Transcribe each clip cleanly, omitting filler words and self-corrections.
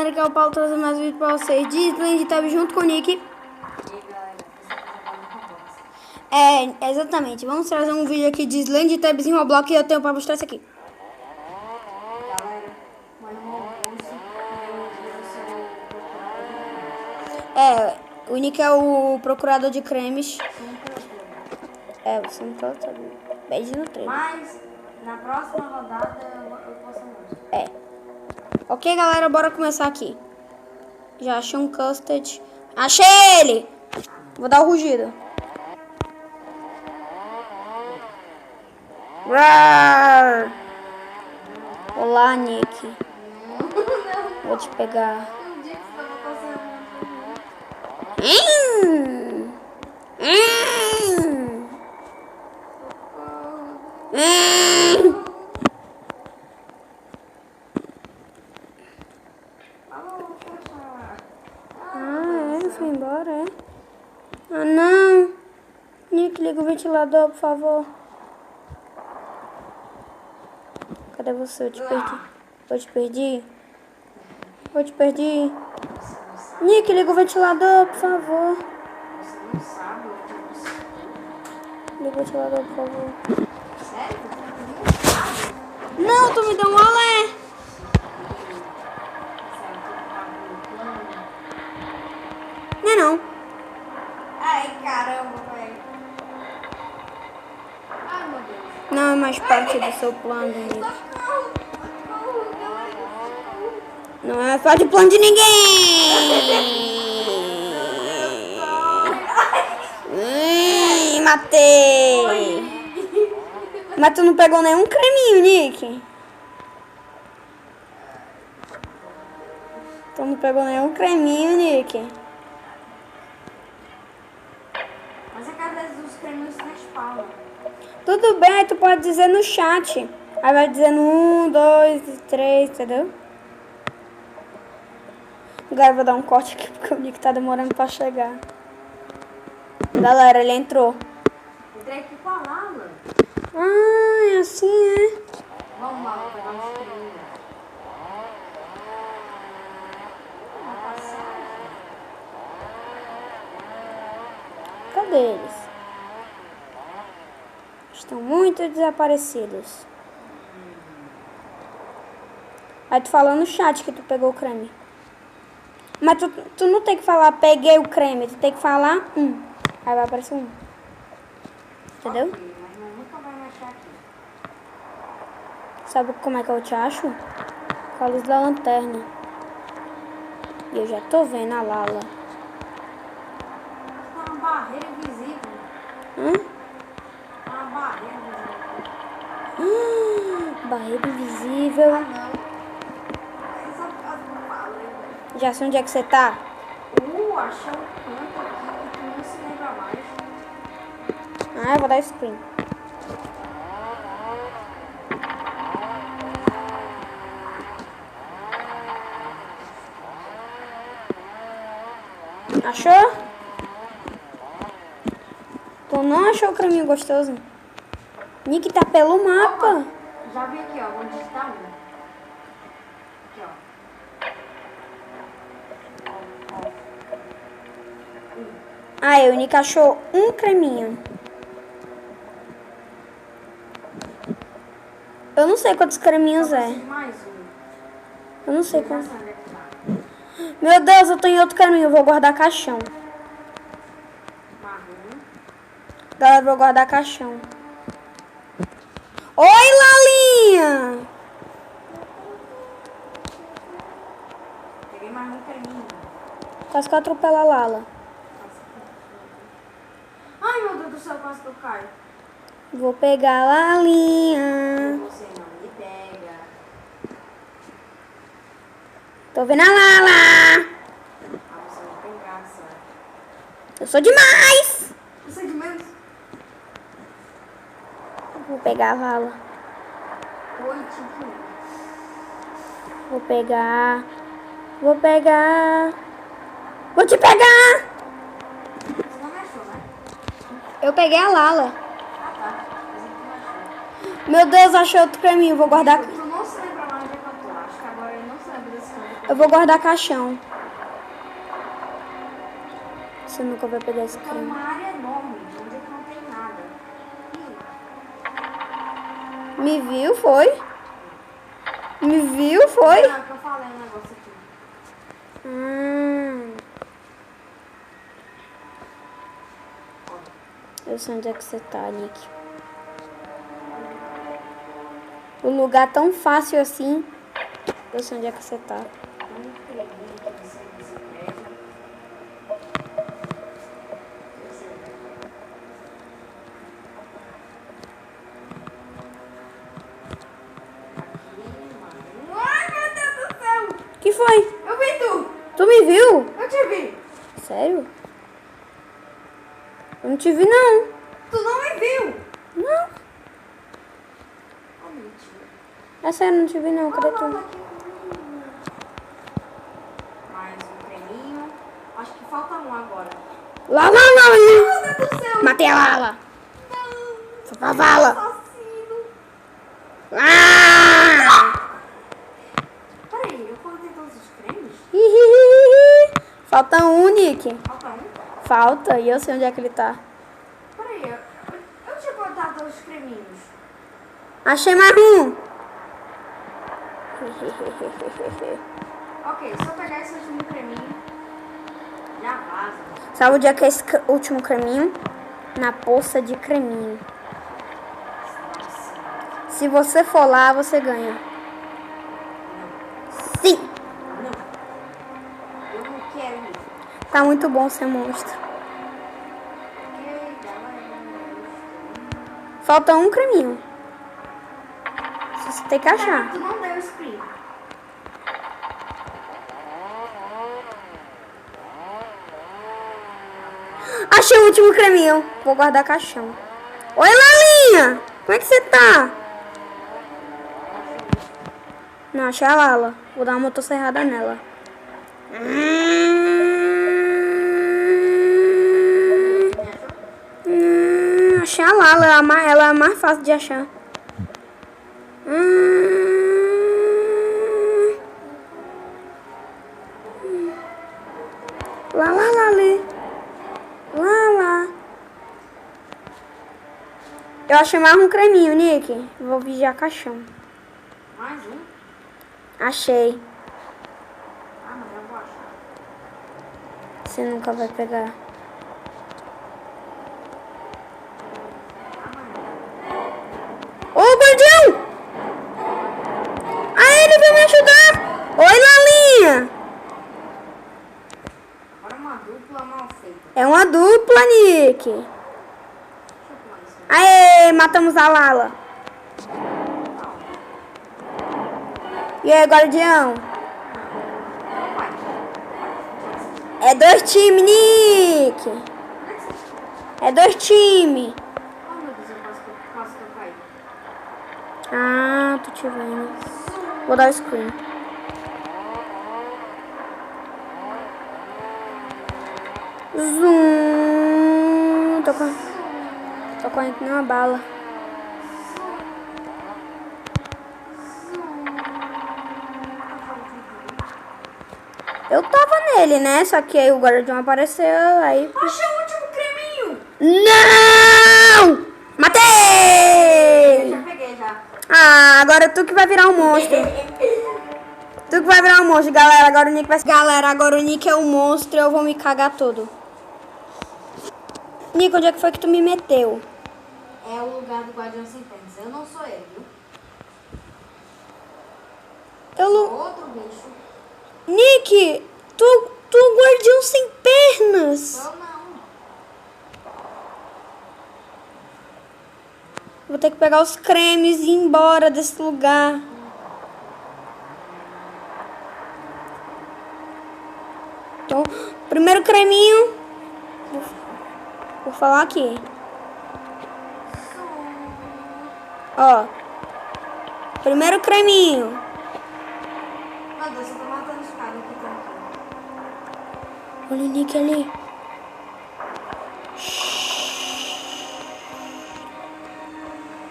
Que é o Paulo trazendo mais vídeo pra vocês de Slendy Tab junto com o Nick. Exatamente. Vamos trazer um vídeo aqui de Slendy Tabs em Roblox e eu tenho pra mostrar isso aqui. O Nick é o procurador de cremes. Você não tá sabendo. Pede no treino. Mas na próxima rodada eu posso mostrar. Ok, galera, bora começar aqui. Já achei um custard. Achei ele! Vou dar o rugido. Rar! Olá, Nick. Vou te pegar. Foi embora, é? Ah, não. Nick, liga o ventilador, por favor. Cadê você? Eu te perdi. Eu te perdi. Nick, liga o ventilador, por favor. Você não sabe o que você... Liga o ventilador, por favor. Sério? Você não sabe? Não, tu me deu um olé. Não. Ai, caramba, velho. Ai, meu Deus. Não é mais parte do seu plano, Nick. Socorro. Não é parte do plano de ninguém. Matei. Mas tu não pegou nenhum creminho, Nick. Tu não pegou nenhum creminho, Nick. Mas a cada vez dos cremes na espalda. Tudo bem, tu pode dizer no chat. Aí vai dizendo 1, 2, 3, entendeu? Agora eu vou dar um corte aqui porque o Nick tá demorando pra chegar. Galera, ele entrou. Entrei aqui com a Lala. Ah, é assim, é? Vamos lá, pegar uns cremes. Cadê eles? Estão muito desaparecidos. Aí tu fala no chat que tu pegou o creme. Mas tu não tem que falar peguei o creme. Tu tem que falar Aí vai aparecer um. Entendeu? Ok, mas nós nunca vai me achar aqui. Sabe como é que eu te acho? Com a luz da lanterna. E eu já tô vendo a Lala. Tá uma barreira invisível. Tá uma barreira invisível. Barreira invisível. Ah, não. Essa casa não fala, hein, velho. Já sei onde é que você tá. Achei um canto aqui que tu não se lembra mais. Ah, eu vou dar screen. Achou? Tu não achou o caminho gostoso? Nick tá pelo mapa. Já vi aqui, ó. Vou digitar um. Aqui, ó. Aí, o Nick achou um creminho. Eu não sei quantos creminhos Só é. preciso de mais um. Eu não sei Eu já quantos. sei onde é que tá. Meu Deus, eu tô em outro caminho. Eu vou guardar caixão. Marrom. Galera, eu vou guardar caixão. Oi, Lalinha! Peguei mais um creminho. Quase que eu atropelo a Lala. Ai, meu Deus do céu, quase que eu caio. Vou pegar a Lalinha. Você não me pega. Tô vendo a Lala. Ah, você não tem graça. Eu sou demais. Você é de menos? Vou pegar a Lala. Oi, tipo. Vou pegar. Vou pegar. Vou te pegar. Você não me achou, né? Eu peguei a Lala. Ah, tá. Mas tu não achou. Meu Deus, achei outro caminho. Vou guardar. Tu não se lembra mais onde é que eu tô. Acho que agora ele não se lembra desse canto. Eu vou guardar caixão. Você nunca vai pegar esse É creme. uma área enorme, onde não tem nada. Ih, Me viu, foi? Me viu, foi? não, é que eu falei um negócio aqui. Eu sei onde é que você tá, Nick. O lugar tão fácil assim. Eu sei onde é que você tá. Um creminho aqui de cima desse prédio. Ai, meu Deus do céu! Que foi? Eu vi tu! Tu me viu? Eu te vi! Sério? Eu não te vi, não. Tu não me viu! Não. Oh, mentira. É sério, não te vi, não. Cadê Olha tu? lá aqui. Mais um creminho. Acho que falta um agora. Lá. Meu Deus do céu! Matei a Lala. Não! Foi pra vala. Assassino! Peraí, eu contei todos os cremes? Falta um, Nick. Falta um? Falta. E eu sei onde é que ele tá. Peraí, eu tinha contado todos os creminhos. Achei mais um. Ok, se eu pegar esse último creminho, já vaza. Sabe onde é que é esse último creminho? Na poça de creminho. Se você for lá, você ganha. Sim. Não. Eu não quero isso. Tá muito bom ser monstro. Ok, galera. Falta um creminho. Você tem que achar. Tu não deu screen. Achei o último creminho. Vou guardar caixão. Oi, Lalinha. Como é que você tá? Não, achei a Lala. Vou dar uma motosserrada nela. Achei a Lala. Ela é a mais fácil de achar. Lali. Lá. Eu achei mais um creminho, Nick. Vou vigiar caixão. Mais um? Achei. Ah, mas eu vou achar. Você nunca vai pegar. Ô, guardião! Ah, ele veio me ajudar! Oi, Lalinha! Agora uma dupla mal feita. É uma dupla, Nick. Deixa eu pular isso. Aê, matamos a Lala. E aí, guardião? É 2 times, Nick. É 2 times. Oh, meu Deus, eu quase que eu caí. Ah, tô te vendo. Vou dar o screen. Zoom. Tô correndo que nem uma bala. Eu tava nele, né? Só que aí o guardião apareceu, aí... Achei o último creminho! Não! Matei! Já peguei, já. Ah, agora tu que vai virar um monstro. Tu que vai virar um monstro, galera. Agora o Nick vai... Galera, agora o Nick é um monstro e eu vou me cagar todo. Nick, onde é que foi que tu me meteu? É o lugar do Guardião Sem Pernas. Eu não sou ele, viu? Eu não... Outro bicho. Nick, tu guardião sem pernas. Eu não. Vou ter que pegar os cremes e ir embora desse lugar. Então, primeiro creminho. Vou falar aqui. Ó. Primeiro creminho. Meu Deus, eu tô matando os caras aqui dentro. Olha o Nick ali.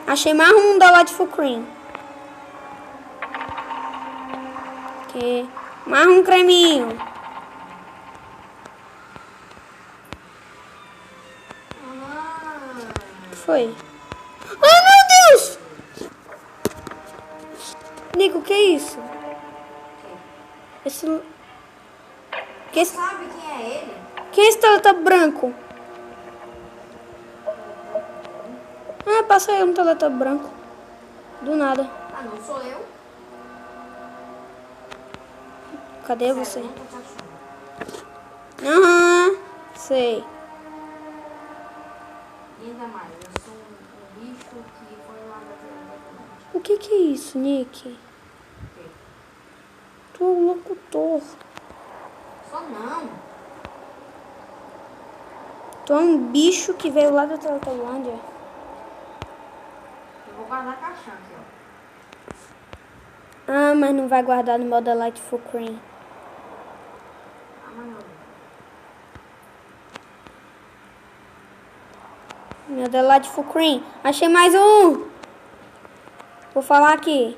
Achei mais um da Light Full Cream. Ok. Mais um creminho. O que foi? Ai, meu Deus! Nico, o que é isso? Esse... Sabe quem é ele? Quem é esse Teletubby branco? Ah, passa aí um Teletubby branco. Do nada. Ah, não sou eu. Cadê você? Não tô te achando. Aham, sei. E ainda mais, eu sou um bicho que foi lá da O que é isso, Nick? Tu é um locutor. Só não. Tu é um bicho que veio lá da Teletubbilândia. Eu vou guardar a caixão aqui, ó. Ah, mas não vai guardar no modo Delightful Cream. Ah, mas não. Meu Delightful Cream. Achei mais um. Vou falar aqui.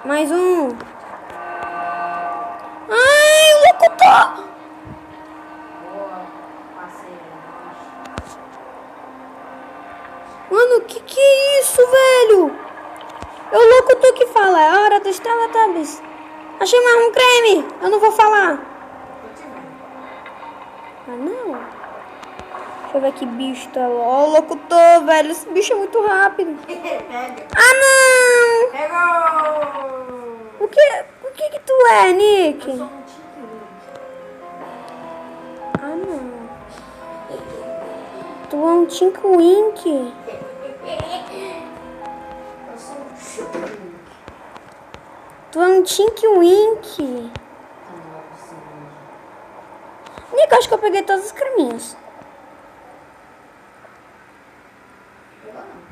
Mais um. Ai, o locutor. Boa, passei. Mano, que é isso, velho? É o locutor que fala. É a hora dos Teletubbies. Achei mais um creme. Eu não vou falar. Tô te vendo. Ah, não. Deixa eu ver que bicho tá lá. Ó, o locutor, velho. Esse bicho é muito rápido. Pega. Ah, não! Pegou! O que tu é, Nick? Eu sou um tigre. Ah, não. Tu é um Tink Wink. Eu sou um tigre. Tu é um Tink Wink. Nick, acho que eu peguei todos os creminhos. Pegou não.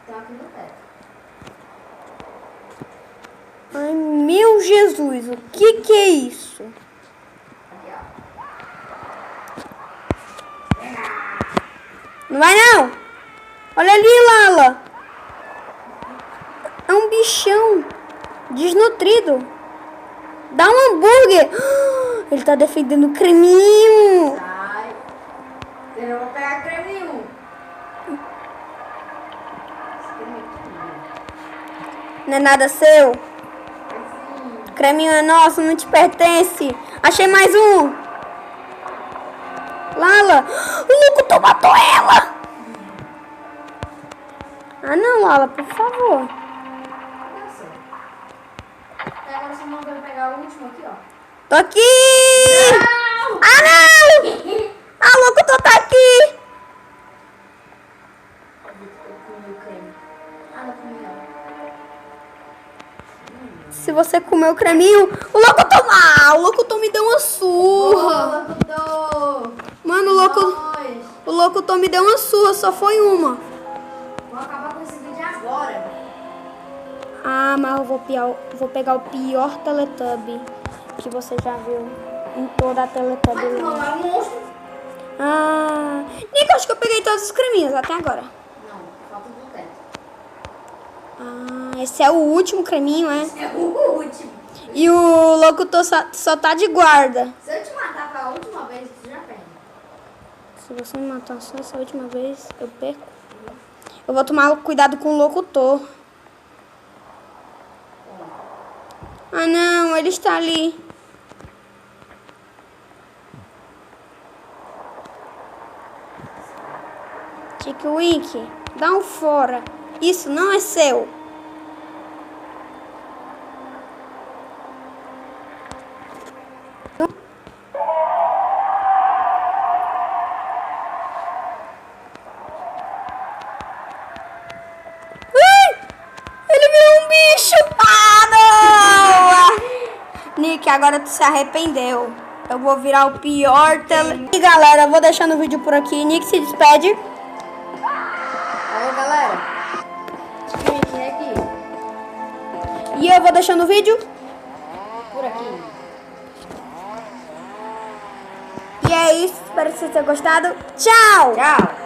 Tá aqui no teto. Ai, meu Jesus. O que é isso? Aqui, ó. Não vai, não. Olha ali, Lala. É um bichão desnutrido. Dá um hambúrguer. Ele tá defendendo o creminho. Sai. Eu vou pegar creminho. Esse creminho aqui. Não é nada seu. Assim. O creminho é nosso, não te pertence. Achei mais um. Lala. O locutor matou ela. Ah, não, Lala, por favor. Cadê você? Até agora você não vai pegar o último aqui, ó. Tô aqui. Não! Ah, não. Ah, o locutor tá aqui. Eu comi o creme. Ah, não comi não. Se você comer o creminho, o locutor me deu uma surra. Locutor! Mano, Nós! o locutor me deu uma surra, só foi uma. Vou acabar com esse vídeo agora. Ah, mas eu vou pegar o pior Teletubby que você já viu em toda a Teletubby. Mas não, é um monstro. Ah, Nico, acho que eu peguei todos os creminhos até agora. Não, falta do teto. Ah, esse é o último creminho, é? É o último. E o locutor só tá de guarda. Se eu te matar pela última vez, você já perde. Se você me matar só essa última vez, eu perco. Eu vou tomar cuidado com o locutor. Ah, não, ele está ali. Tink Wink, dá um fora. Isso não é seu. Ele virou um bicho! Ah, não! Nick, agora tu se arrependeu. Eu vou virar o pior tele... E galera, eu vou deixando o vídeo por aqui. Nick se despede. Alô, galera. Quem é aqui? E eu vou deixando o vídeo. Por aqui. E é isso. Espero que vocês tenham gostado. Tchau! Tchau.